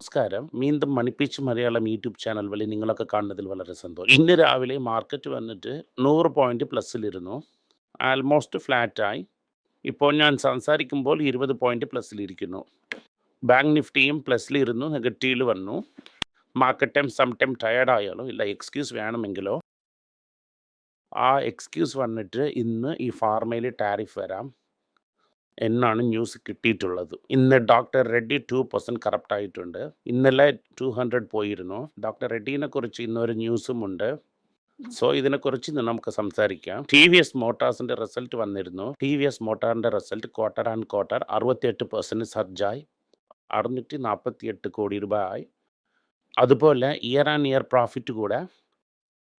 നമസ്കാരം. വീണ്ടും മണിപ്പിച്ച് Malayalam YouTube channel വഴി നിങ്ങളൊക്കെ കാണുന്നതിൽ വളരെ സന്തോഷം. ഇന്ന് രാവിലെ മാർക്കറ്റ് വന്നിട്ട് 100 പോയിന്റ് പ്ലസ്സിലിരുന്നു. ആൽമോസ്റ്റ് ഫ്ലാറ്റായി. ഇപ്പോൾ ഞാൻ സംസാരിക്കുമ്പോൾ 20 പോയിന്റ് പ്ലസ്സിലിരിക്കുന്നു. ബാങ്ക് നിഫ്റ്റിയും പ്ലസ്സിലിരുന്നു, നെഗറ്റീവിൽ വന്നു. Market time some time tired ആയാലോ ഇല്ല എക്സ്ക്യൂസ് വേണമെങ്കിലോ ആ എക്സ്ക്യൂസ് വന്നിട്ട് ഇന്ന് ഈ ഫാർമയിൽ ടാരിഫ് വരാം എന്നാണ് ന്യൂസ് കിട്ടിയിട്ടുള്ളത്. ഇന്ന് ഡോക്ടർ റെഡ്ഡി 2% കറപ്റ്റ് ആയിട്ടുണ്ട്. ഇന്നലെ 200 പോയിരുന്നു. ഡോക്ടർ റെഡ്ഡിനെ കുറിച്ച് ഇന്നൊരു ന്യൂസുമുണ്ട്. സോ ഇതിനെക്കുറിച്ച് ഇന്ന് നമുക്ക് സംസാരിക്കാം. ടി വി എസ് മോട്ടാർസിന്റെ റിസൾട്ട് വന്നിരുന്നു. ടി വി എസ് മോട്ടാറിന്റെ റിസൾട്ട് ക്വാർട്ടർ ആൻഡ് ക്വാർട്ടർ 68% സർജായി, 648 കോടി രൂപ ആയി. അതുപോലെ ഇയർ ആൻഡ് ഇയർ പ്രോഫിറ്റ് കൂടെ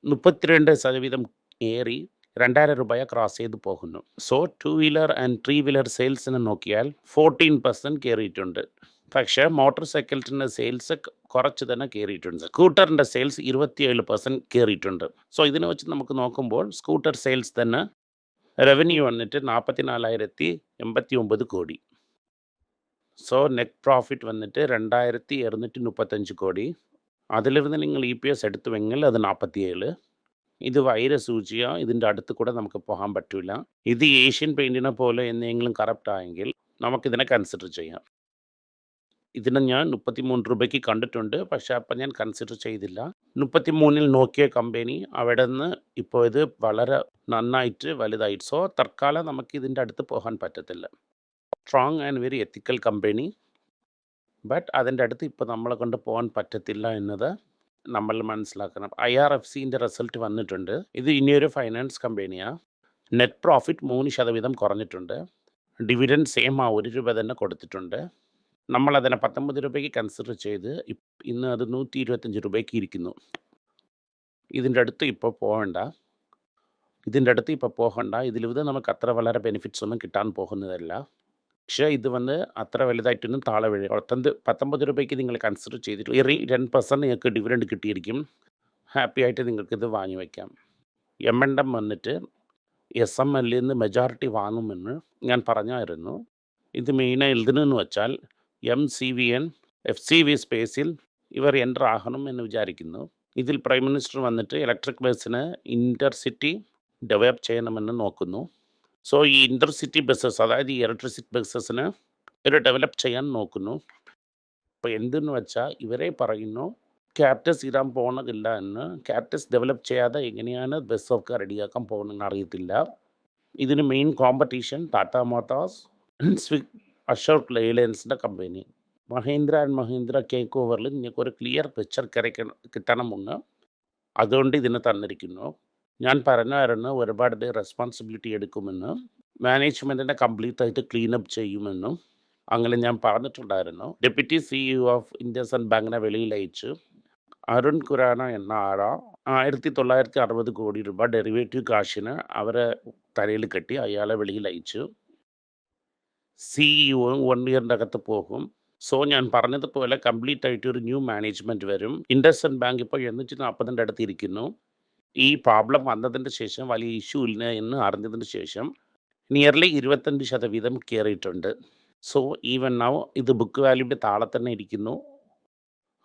32% ഏറി 2000 രൂപയെ ക്രോസ് ചെയ്ത് പോകുന്നു. So two wheeler and three wheeler സെയിൽസിനെ നോക്കിയാൽ 14% കയറിയിട്ടുണ്ട്. പക്ഷേ മോട്ടോർ സൈക്കിളിൻ്റെ സെയിൽസ് കുറച്ച് തന്നെ കയറിയിട്ടുണ്ട്. സ്കൂട്ടറിൻ്റെ സെയിൽസ് 27% കയറിയിട്ടുണ്ട്. സോ ഇതിനെ വെച്ച് നമുക്ക് നോക്കുമ്പോൾ സ്കൂട്ടർ സെയിൽസ് തന്നെ റവന്യൂ വന്നിട്ട് 44,089 കോടി. സോ നെറ്റ് പ്രോഫിറ്റ് വന്നിട്ട് 2,235 കോടി. അതിലിരുന്ന് നിങ്ങൾ EPS എടുത്തുവെങ്കിൽ അത് 47. ഇത് വൈരസൂചിയ, ഇതിൻ്റെ അടുത്ത് കൂടെ നമുക്ക് പോകാൻ പറ്റില്ല. ഇത് ഏഷ്യൻ പെയിൻറ്റിനെ പോലെ എന്തെങ്കിലും കറപ്റ്റ് ആയെങ്കിൽ നമുക്കിതിനെ കൺസിഡർ ചെയ്യാം. ഇതിനെ ഞാൻ 33 രൂപയ്ക്ക് കണ്ടിട്ടുണ്ട്, പക്ഷേ അപ്പം ഞാൻ കൺസിഡർ ചെയ്തില്ല. 33-ൽ നോക്കിയ കമ്പനി അവിടെ നിന്ന് ഇപ്പോൾ ഇത് വളരെ നന്നായിട്ട് വലുതായിട്ട്. സോ തൽക്കാലം നമുക്ക് ഇതിൻ്റെ അടുത്ത് പോകാൻ പറ്റത്തില്ല. Strong and very ethical company, but അതിൻ്റെ അടുത്ത് ഇപ്പോൾ നമ്മളെ കൊണ്ട് പോകാൻ പറ്റത്തില്ല എന്നത് നമ്മൾ മനസ്സിലാക്കണം. IRFCൻ്റെ റിസൾട്ട് വന്നിട്ടുണ്ട്. ഇത് ഇനിയൊരു ഫൈനാൻസ് കമ്പനിയാണ്. നെറ്റ് പ്രോഫിറ്റ് 3% കുറഞ്ഞിട്ടുണ്ട്. ഡിവിഡൻഡ് സെയിം ആ 1 രൂപ തന്നെ കൊടുത്തിട്ടുണ്ട്. നമ്മളതിനെ 19 രൂപയ്ക്ക് കൺസിഡർ ചെയ്ത് ഇന്ന് അത് 125 രൂപയ്ക്ക് ഇരിക്കുന്നു. ഇതിൻ്റെ അടുത്ത് ഇപ്പോൾ പോകണ്ട. ഇതിലിത് നമുക്ക് അത്ര വളരെ ബെനിഫിറ്റ്സ് ഒന്നും കിട്ടാൻ പോകുന്നതല്ല. പക്ഷേ ഇത് വന്ന് അത്ര വലുതായിട്ടൊന്നും താഴെ വീഴുക. 19 രൂപയ്ക്ക് നിങ്ങൾ കൺസിഡർ ചെയ്തിട്ട് 10% നിങ്ങൾക്ക് ഡിവിഡൻഡ് കിട്ടിയിരിക്കും. ഹാപ്പി ആയിട്ട് നിങ്ങൾക്കിത് വാങ്ങി വയ്ക്കാം. M&M വന്നിട്ട് SML നിന്ന് മെജോറിറ്റി വാങ്ങുമെന്ന് ഞാൻ പറഞ്ഞായിരുന്നു. ഇത് മെയിനായി എന്തിനെന്ന് വെച്ചാൽ MCVN FCV സ്പേസിൽ ഇവർ എൻ്റർ ആകണം എന്ന് വിചാരിക്കുന്നു. ഇതിൽ പ്രൈം മിനിസ്റ്റർ വന്നിട്ട് ഇലക്ട്രിക് ബസ്സിന് ഇൻ്റർസിറ്റി ഡെവലപ്പ് ചെയ്യണമെന്ന് നോക്കുന്നു. സോ ഈ ഇൻ്റർസിറ്റി ബസ്സസ്, അതായത് ഈ ഇലക്ട്രിസിറ്റി ബസ്സസിന് ഒരു ഡെവലപ്പ് ചെയ്യാൻ നോക്കുന്നു. അപ്പോൾ എന്തെന്ന് വെച്ചാൽ ഇവരെ പറയുന്നു ക്യാപ്റ്റസ് ഇടാൻ പോകുന്നില്ല എന്ന്. ക്യാപ്റ്റസ് ഡെവലപ്പ് ചെയ്യാതെ എങ്ങനെയാണ് ബസ്സൊക്കെ റെഡിയാക്കാൻ പോകുന്നതെന്ന് അറിയത്തില്ല. ഇതിന് main competition Tata Motors, Ashok ലെയ്ലാൻഡ്സിൻ്റെ കമ്പനി. മഹീന്ദ്ര ആൻഡ് മഹീന്ദ്ര ടേക്ക് ഓവറിൽ നിങ്ങൾക്കൊരു ക്ലിയർ പിക്ചർ കിട്ടണമെന്ന് അതുകൊണ്ട് ഇതിന് തന്നിരിക്കുന്നു. ഞാൻ പറഞ്ഞായിരുന്നു ഒരുപാട് റെസ്പോൺസിബിലിറ്റി എടുക്കുമെന്ന്, മാനേജ്മെൻറ്റിനെ കംപ്ലീറ്റ് ആയിട്ട് ക്ലീനപ്പ് ചെയ്യുമെന്നും അങ്ങനെ ഞാൻ പറഞ്ഞിട്ടുണ്ടായിരുന്നു. ഡെപ്യൂട്ടി CEO ഓഫ് ഇൻഡസ്ഇൻഡ് ബാങ്കിനെ വെളിയിൽ അയച്ചു. അരുൺ ഖുറാന എന്ന ആളാ 1960 കോടി രൂപ ഡെറിവേറ്റീവ് കാശിന് അവരെ തലയിൽ കെട്ടി അയാളെ വെളിയിൽ അയച്ചു. CEO 1 ഇയറിൻ്റെ അകത്ത് പോകും. സോ ഞാൻ പറഞ്ഞതുപോലെ കംപ്ലീറ്റ് ആയിട്ട് ഒരു ന്യൂ മാനേജ്മെൻറ്റ് വരും. ഇൻഡസ്ഇൻഡ് ബാങ്ക് ഇപ്പോൾ 840 അടുത്ത് ഇരിക്കുന്നു. ഈ പ്രോബ്ലം വന്നതിന് ശേഷം, വലിയ ഇഷ്യൂ ഇല്ല എന്ന് അറിഞ്ഞതിന് ശേഷം നിയർലി 25% കയറിയിട്ടുണ്ട്. സോ ഈവൻ നൗ ഇത് ബുക്ക് വാല്യൂൻ്റെ താഴെ തന്നെ ഇരിക്കുന്നു.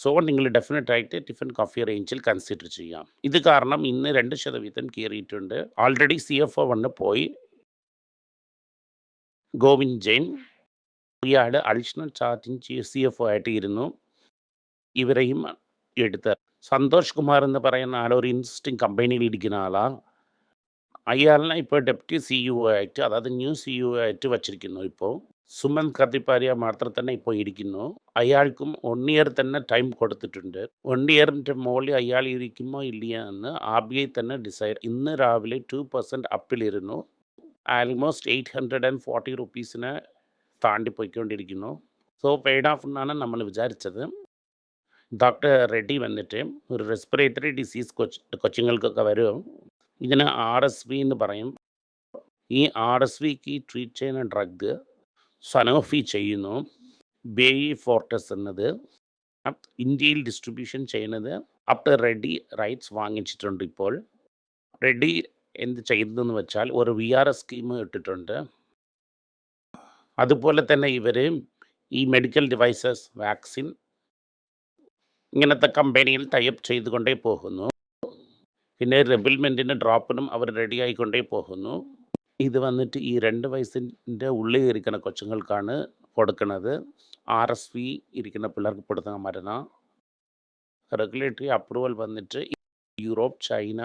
സോ നിങ്ങൾ ഡെഫിനറ്റായിട്ട് ടിഫിൻ കോഫി റേഞ്ചിൽ കൺസിഡർ ചെയ്യാം. ഇത് കാരണം ഇന്ന് 2% കയറിയിട്ടുണ്ട്. ഓൾറെഡി CFO വന്ന് പോയി, ഗോവിന്ദ് ജെയിൻ. ഇയാൾ അഡീഷണൽ ചാർജിങ് CFO ആയിട്ട് ഇരുന്നു. ഇവരെയും എടുത്ത് സന്തോഷ് കുമാർ എന്ന് പറയുന്ന ആൾ ഒരു ഇൻട്രസ്റ്റിംഗ് കമ്പനിയിൽ ഇരിക്കുന്ന ആളാണ്. അയാളിനെ ഇപ്പോൾ ഡെപ്യൂട്ടി CEO ആയിട്ട്, അതായത് ന്യൂ CEO ആയിട്ട് വച്ചിരിക്കുന്നു. ഇപ്പോൾ സുമൻ കത്തിപ്പാരിയ മാത്രം തന്നെ ഇപ്പോൾ ഇരിക്കുന്നു. അയാൾക്കും 1 ഇയർ തന്നെ ടൈം കൊടുത്തിട്ടുണ്ട്. 1 ഇയറിൻ്റെ മുകളിൽ അയാൾ ഇരിക്കുമോ ഇല്ല എന്ന് RBI തന്നെ ഡിസൈഡ്. ഇന്ന് രാവിലെ 2% അപ്പിലിരുന്നു. ആൽമോസ്റ്റ് 840 റുപ്പീസിനെ താണ്ടി പോയിക്കൊണ്ടിരിക്കുന്നു. സോ പെയ്ഡ് ഓഫ് എന്നാണ് നമ്മൾ വിചാരിച്ചത്. ഡോക്ടർ റെഡ്ഡി വന്നിട്ട് ഒരു റെസ്പിറേറ്ററി ഡിസീസ് കൊച്ചുങ്ങൾക്കൊക്കെ വരും. ഇതിന് RSV എന്ന് പറയും. ഈ RSVക്ക് ട്രീറ്റ് ചെയ്യുന്ന ഡ്രഗ് സനോഫി ചെയ്യുന്നു. ബേയി ഫോർട്ടസ് എന്നത് ഇന്ത്യയിൽ ഡിസ്ട്രിബ്യൂഷൻ ചെയ്യുന്നത്. അപ്പോൾ റെഡ്ഡി റൈറ്റ്സ് വാങ്ങിച്ചിട്ടുണ്ട്. ഇപ്പോൾ റെഡ്ഡി എന്ത് ചെയ്തതെന്ന് വെച്ചാൽ ഒരു VRS സ്കീം ഇട്ടിട്ടുണ്ട്. അതുപോലെ തന്നെ ഇവർ ഈ മെഡിക്കൽ ഡിവൈസസ്, വാക്സിൻ ഇങ്ങനത്തെ കമ്പനിയിൽ ടൈപ്പ് ചെയ്തുകൊണ്ടേ പോകുന്നു. പിന്നെ റെബിൽമെൻറ്റിന് ഡ്രോപ്പിനും അവർ റെഡി ആയിക്കൊണ്ടേ പോകുന്നു. ഇത് വന്നിട്ട് ഈ 2 വയസ്സിൻ്റെ ഉള്ളിൽ ഇരിക്കുന്ന കൊച്ചുങ്ങൾക്കാണ് കൊടുക്കുന്നത്. RSV ഇരിക്കുന്ന പിള്ളേർക്ക് കൊടുക്കാൻ മരുന്ന. റെഗുലേറ്ററി അപ്രൂവൽ വന്നിട്ട് യൂറോപ്പ്, ചൈന,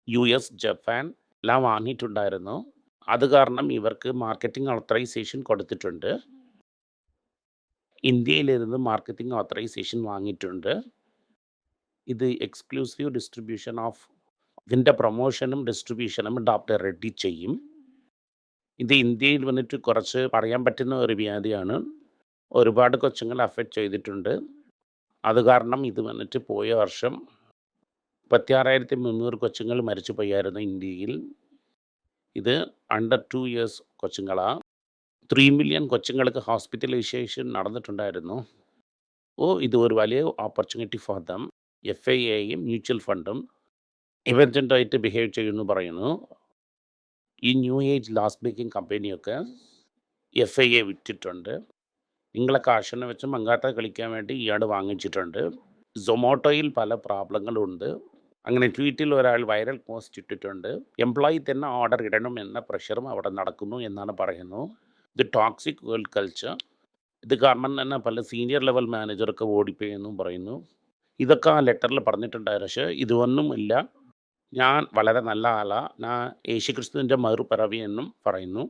US, ജപ്പാൻ എല്ലാം വാങ്ങിയിട്ടുണ്ടായിരുന്നു. അത് കാരണം ഇവർക്ക് മാർക്കറ്റിംഗ് ഓത്തറൈസേഷൻ കൊടുത്തിട്ടുണ്ട്. ഇന്ത്യയിലിരുന്ന് മാർക്കറ്റിംഗ് ഓത്തറൈസേഷൻ വാങ്ങിയിട്ടുണ്ട്. ഇത് എക്സ്ക്ലൂസീവ് ഡിസ്ട്രിബ്യൂഷൻ ഓഫ് ഇതിൻ്റെ പ്രൊമോഷനും ഡിസ്ട്രിബ്യൂഷനും ഡോക്ടർ റെഡ്ഡി ചെയ്യും. ഇത് ഇന്ത്യയിൽ വന്നിട്ട് കുറച്ച് പറയാൻ പറ്റുന്ന ഒരു വ്യാധിയാണ്. ഒരുപാട് കൊച്ചുങ്ങൾ അഫക്റ്റ് ചെയ്തിട്ടുണ്ട്. അത് കാരണം ഇത് വന്നിട്ട് പോയ വർഷം 36,300 കൊച്ചുങ്ങൾ മരിച്ചു പോയായിരുന്നു ഇന്ത്യയിൽ. ഇത് അണ്ടർ 2 ഇയേഴ്സ് കൊച്ചുങ്ങളാണ്. 3 മില്യൺ കൊച്ചുങ്ങൾക്ക് ഹോസ്പിറ്റലൈസേഷൻ നടന്നിട്ടുണ്ടായിരുന്നു. ഇത് ഒരു വലിയ ഓപ്പർച്യൂണിറ്റി ഫോർ ദം. FIAയും മ്യൂച്വൽ ഫണ്ടും ഇവൻറ്റായിട്ട് ബിഹേവ് ചെയ്യുമെന്ന് പറയുന്നു. ഈ ന്യൂ ഏജ് ലാസ്റ്റ് ബേക്കിംഗ് കമ്പനിയൊക്കെ FIA വിറ്റിട്ടുണ്ട്. നിങ്ങളെ കാശിനെ വെച്ച് മങ്കാത്ത കളിക്കാൻ വേണ്ടി ഇയാൾ വാങ്ങിച്ചിട്ടുണ്ട്. സൊമാറ്റോയിൽ പല പ്രോബ്ലങ്ങളുണ്ട്. അങ്ങനെ ട്വീറ്റിൽ ഒരാൾ വൈറൽ പോസ്റ്റ് ഇട്ടിട്ടുണ്ട്. എംപ്ലോയി തന്നെ ഓർഡർ ഇടണം എന്ന പ്രഷറും അവിടെ നടക്കുന്നു എന്നാണ് പറയുന്നു. ഇത് ടോക്സിക് വേൾഡ് കൾച്ചർ. ഇത് കാരണം തന്നെ പല സീനിയർ ലെവൽ മാനേജറൊക്കെ ഓടിപ്പോയെന്നും പറയുന്നു. ഇതൊക്കെ ആ ലെറ്ററിൽ പറഞ്ഞിട്ടുണ്ടായിരുന്നു. പക്ഷേ ഇതൊന്നും ഇല്ല. ഞാൻ വളരെ നല്ല ആളാണ്, ഞാൻ യേശുക്രിസ്തുവിൻ്റെ മറുപിറവി എന്നും പറയുന്നു.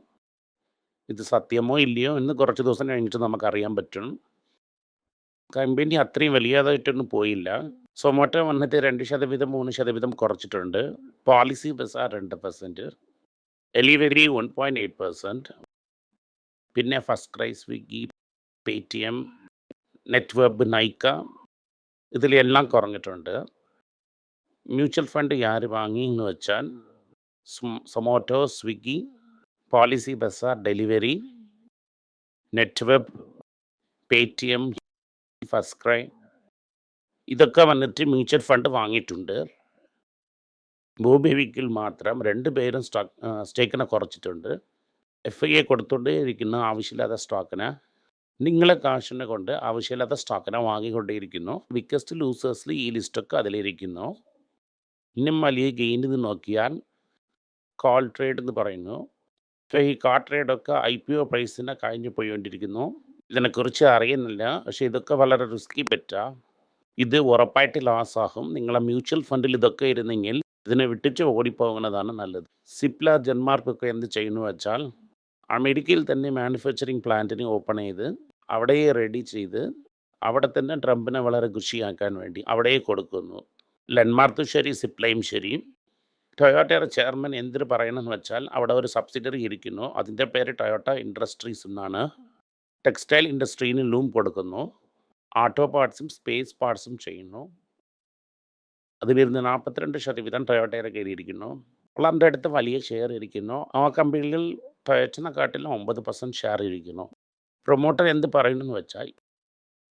ഇത് സത്യമോ ഇല്ലയോ എന്ന് കുറച്ച് ദിവസം കഴിഞ്ഞിട്ട് നമുക്കറിയാൻ പറ്റും. കമ്പനി അത്രയും വലിയതായിട്ടൊന്നും പോയില്ല. സൊമാറ്റോ വന്നിട്ട് 2%, 3% കുറച്ചിട്ടുണ്ട്. പോളിസി ബസാർ 2%, ഡെലിവറി 1.8%, പിന്നെ FirstCry, Swiggy, Paytm, Netweb, Nykaa ഇതിലെല്ലാം കുറഞ്ഞിട്ടുണ്ട്. മ്യൂച്വൽ ഫണ്ട് ആര് വാങ്ങി എന്ന് വെച്ചാൽ Zomato, Swiggy, PolicyBazaar, delivery, Netweb, Paytm, FirstCry ഇതൊക്കെ വന്നിട്ട് മ്യൂച്വൽ ഫണ്ട് വാങ്ങിയിട്ടുണ്ട്. ഭൂബേവിക്കിൽ മാത്രം 2 പേരും സ്റ്റേക്കിനെ കുറച്ചിട്ടുണ്ട്. FIA കൊടുത്തുകൊണ്ടേ ഇരിക്കുന്ന ആവശ്യമില്ലാത്ത സ്റ്റോക്കിനെ. നിങ്ങളെ കാശിനെ കൊണ്ട് ആവശ്യമില്ലാത്ത സ്റ്റോക്കിനെ വാങ്ങിക്കൊണ്ടേയിരിക്കുന്നു. ബിഗ്ഗസ്റ്റ് ലൂസേഴ്സിൽ ഈ ലിസ്റ്റൊക്കെ അതിലിരിക്കുന്നു. ഇന്നും വലിയ ഗെയിൻ ഇത് നോക്കിയാൽ കോൾ ട്രേഡ് എന്ന് പറയുന്നു. ഈ കാൾ ട്രേഡൊക്കെ IPO പ്രൈസിനെ കഴിഞ്ഞു പോയിക്കൊണ്ടിരിക്കുന്നു. ഇതിനെക്കുറിച്ച് അറിയുന്നില്ല. പക്ഷേ ഇതൊക്കെ വളരെ റിസ്കി ബെറ്റാണ്. ഇത് ഉറപ്പായിട്ട് ലോസ് ആകും. നിങ്ങളെ മ്യൂച്വൽ ഫണ്ടിൽ ഇതൊക്കെ ഇരുന്നെങ്കിൽ ഇതിനെ വിട്ടിട്ട് ഓടിപ്പോകുന്നതാണ് നല്ലത്. സിപ്ല, ജെൻമാർക്കൊക്കെ എന്ത് ചെയ്യുന്നു വെച്ചാൽ അമേരിക്കയിൽ തന്നെ മാനുഫാക്ചറിങ് പ്ലാന്റിന് ഓപ്പൺ ചെയ്ത് അവിടെ റെഡി ചെയ്ത് അവിടെ തന്നെ ട്രംപിനെ വളരെ ഖുഷിയാക്കാൻ വേണ്ടി അവിടെ കൊടുക്കുന്നു. ലെൻമാർക്കും ശരി, സിപ്ലയും ശരി. ടൊയോട്ടയുടെ ചെയർമാൻ എന്തിന് പറയണമെന്ന് വെച്ചാൽ അവിടെ ഒരു സബ്സിഡറി ഇരിക്കുന്നു. അതിൻ്റെ പേര് ടൊയോട്ട ഇൻഡസ്ട്രീസ് എന്നാണ്. ടെക്സ്റ്റൈൽ ഇൻഡസ്ട്രീന് ലൂം കൊടുക്കുന്നു. ഓട്ടോ പാർട്സും സ്പേസ് പാർട്സും ചെയ്യുന്നു. അതിലിരുന്ന് 42% ടൊയോട്ടയുടെ കയറിയിരിക്കുന്നു. ഉള്ളതിൻ്റെ അടുത്ത് വലിയ ഷെയർ ഇരിക്കുന്നു. ആ കമ്പനിയിൽ ടൊയോറ്റനെക്കാട്ടിലും 9% ഷെയർ ഇരിക്കുന്നു. പ്രൊമോട്ടർ എന്ത് പറയുന്നു വെച്ചാൽ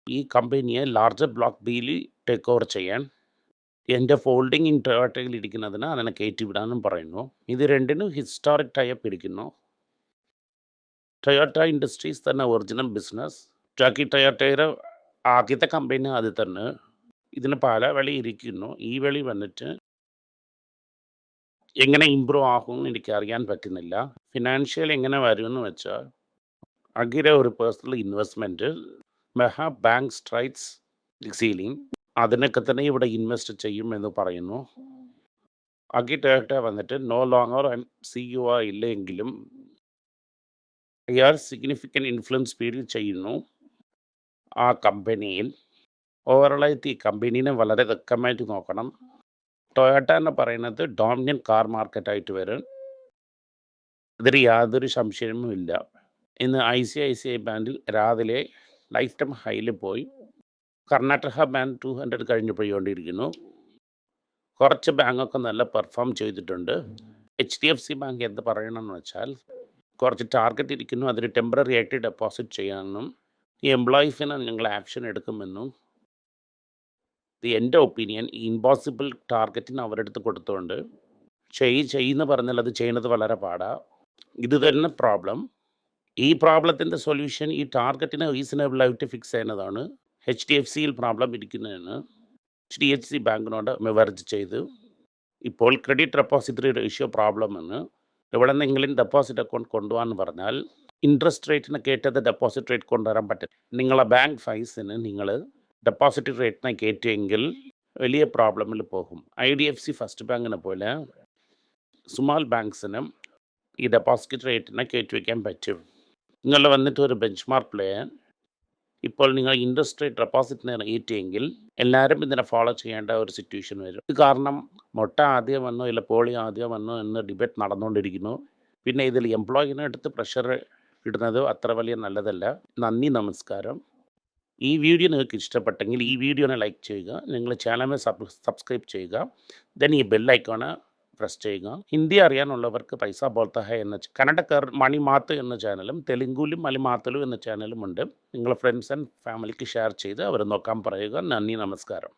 ഈ കമ്പനിയെ larger block deal take over ചെയ്യാൻ എൻ്റെ ഫോൾഡിങ് ഇൻ ടൊയോട്ടയിൽ ഇരിക്കുന്നതിന് അതിനെ കയറ്റിവിടാനും പറയുന്നു. ഇത് രണ്ടിനും ഹിസ്റ്റോറിക് ടൈപ്പ് ഇരിക്കുന്നു. ടൊയോട്ട ഇൻഡസ്ട്രീസ് തന്നെ ഒറിജിനൽ ബിസിനസ്. ജാക്കി ടൊയോട്ടയുടെ ആദ്യത്തെ കമ്പനി അത് തന്നെ. ഇതിന് പല വിളി ഇരിക്കുന്നു. ഈ വിളി വന്നിട്ട് എങ്ങനെ ഇമ്പ്രൂവ് ആകുമെന്ന് എനിക്ക് അറിയാൻ പറ്റുന്നില്ല. ഫിനാൻഷ്യൽ എങ്ങനെ വരുമെന്ന് വെച്ചാൽ അഗിര ഒരു പേഴ്സണൽ ഇൻവെസ്റ്റ്മെൻറ്റ്, മെഹാ ബാങ്ക് സ്ട്രൈറ്റ്സ് സീലിംഗ് അതിനൊക്കെ തന്നെ ഇവിടെ ഇൻവെസ്റ്റ് ചെയ്യുമെന്ന് പറയുന്നു. അഗി ടൊയോട്ട വന്നിട്ട് നോ ലോങ്ങർ CEO ഇല്ലെങ്കിലും അയാൾ സിഗ്നിഫിക്കൻറ്റ് ഇൻഫ്ലുവൻസ് സ്പീഡിൽ ചെയ്യുന്നു ആ കമ്പനിയിൽ. ഓവറോളായിട്ട് ഈ കമ്പനീനെ വളരെ വ്യക്തമായിട്ട് നോക്കണം. ടൊയോട്ട എന്ന് പറയുന്നത് ഡോമിനൻ്റ് കാർ മാർക്കറ്റായിട്ട് വരും. ഇതിൽ യാതൊരു സംശയവും ഇല്ല. ഇന്ന് ICICI ബാങ്കിൽ രാവിലെ ലൈഫ് ടൈം ഹൈയിൽ പോയി. കർണാടക ബാങ്ക് 200 കഴിഞ്ഞ് പോയിക്കൊണ്ടിരിക്കുന്നു. കുറച്ച് ബാങ്കൊക്കെ നല്ല പെർഫോം ചെയ്തിട്ടുണ്ട്. HDFC ബാങ്ക് എന്ത് പറയണമെന്ന് വെച്ചാൽ കുറച്ച് ടാർഗറ്റ് ഇരിക്കുന്നു. അതിന് ടെമ്പററി ആയിട്ട് ഡെപ്പോസിറ്റ് ചെയ്യാമെന്നും ഈ എംപ്ലോയീസിനെ ഞങ്ങൾ ആക്ഷൻ എടുക്കുമെന്നും എൻ്റെ ഒപ്പീനിയൻ ഈ ഇമ്പോസിബിൾ ടാർഗറ്റിന് അവരെടുത്ത് കൊടുത്തുകൊണ്ട് ചെയ്യുന്ന പറഞ്ഞാൽ അത് ചെയ്യുന്നത് വളരെ പാടാണ്. ഇത് തന്നെ പ്രോബ്ലം. ഈ പ്രോബ്ലത്തിൻ്റെ സൊല്യൂഷൻ ഈ ടാർഗറ്റിനെ റീസണബിളായിട്ട് ഫിക്സ് ചെയ്യുന്നതാണ്. HDFCയിൽ പ്രോബ്ലം ഇരിക്കുന്നതിന് HDFC ബാങ്കിനോട് മെർജ് ചെയ്തു. ഇപ്പോൾ ക്രെഡിറ്റ് റെപ്പോസിറ്ററി റേഷ്യോ പ്രോബ്ലം എന്ന് എവിടെന്നെങ്കിലും ഡെപ്പോസിറ്റ് അക്കൗണ്ട് കൊണ്ടുപോകാന്ന് പറഞ്ഞാൽ ഇൻട്രസ്റ്റ് റേറ്റിന് കേട്ടത് ഡെപ്പോസിറ്റ് റേറ്റ് കൊണ്ടുവരാൻ പറ്റില്ല. നിങ്ങളെ ബാങ്ക് ഫൈസിന് നിങ്ങൾ ഡെപ്പോസിറ്റ് റേറ്റിനെ കയറ്റിയെങ്കിൽ വലിയ പ്രോബ്ലമിൽ പോകും. IDFC ഫസ്റ്റ് ബാങ്കിനെ പോലെ സ്മാൾ ബാങ്ക്സിനും ഈ ഡെപ്പോസിറ്റ് റേറ്റിനെ കയറ്റി വയ്ക്കാൻ പറ്റും. നിങ്ങൾ വന്നിട്ട് ഒരു ബെഞ്ച് മാർക്കിൽ ഇപ്പോൾ നിങ്ങൾ ഇൻട്രസ്റ്റ് റേറ്റ് ഡെപ്പോസിറ്റിനെ കയറ്റിയെങ്കിൽ എല്ലാവരും ഇതിനെ ഫോളോ ചെയ്യേണ്ട ഒരു സിറ്റുവേഷൻ വരും. ഇത് കാരണം മുട്ട ആദ്യം വന്നോ ഇല്ല പോളി ആദ്യം വന്നോ എന്ന് ഡിബേറ്റ് നടന്നുകൊണ്ടിരിക്കുന്നു. പിന്നെ ഇതിൽ എംപ്ലോയിനെ എടുത്ത് പ്രഷർ ഇടുന്നത് അത്ര വലിയ നല്ലതല്ല. നന്ദി, നമസ്കാരം. ഈ വീഡിയോ നിങ്ങൾക്ക് ഇഷ്ടപ്പെട്ടെങ്കിൽ ഈ വീഡിയോനെ ലൈക്ക് ചെയ്യുക, നിങ്ങൾ ചാനലിനെ സബ്സ്ക്രൈബ് ചെയ്യുക, ദെൻ ഈ ബെൽ ഐക്കോണ് പ്രസ് ചെയ്യുക. ഹിന്ദി അറിയാനുള്ളവർക്ക് പൈസ ബോൾത്ത ഹൈ എന്ന കന്നഡക്കാർ മണിമാത്ത് എന്ന ചാനലും തെലുങ്കുലും മലിമാത്തലു എന്ന ചാനലും ഉണ്ട്. നിങ്ങളുടെ ഫ്രണ്ട്സ് ആൻഡ് ഫാമിലിക്ക് ഷെയർ ചെയ്ത് അവർ നോക്കാൻ പറയുക. നന്ദി, നമസ്കാരം.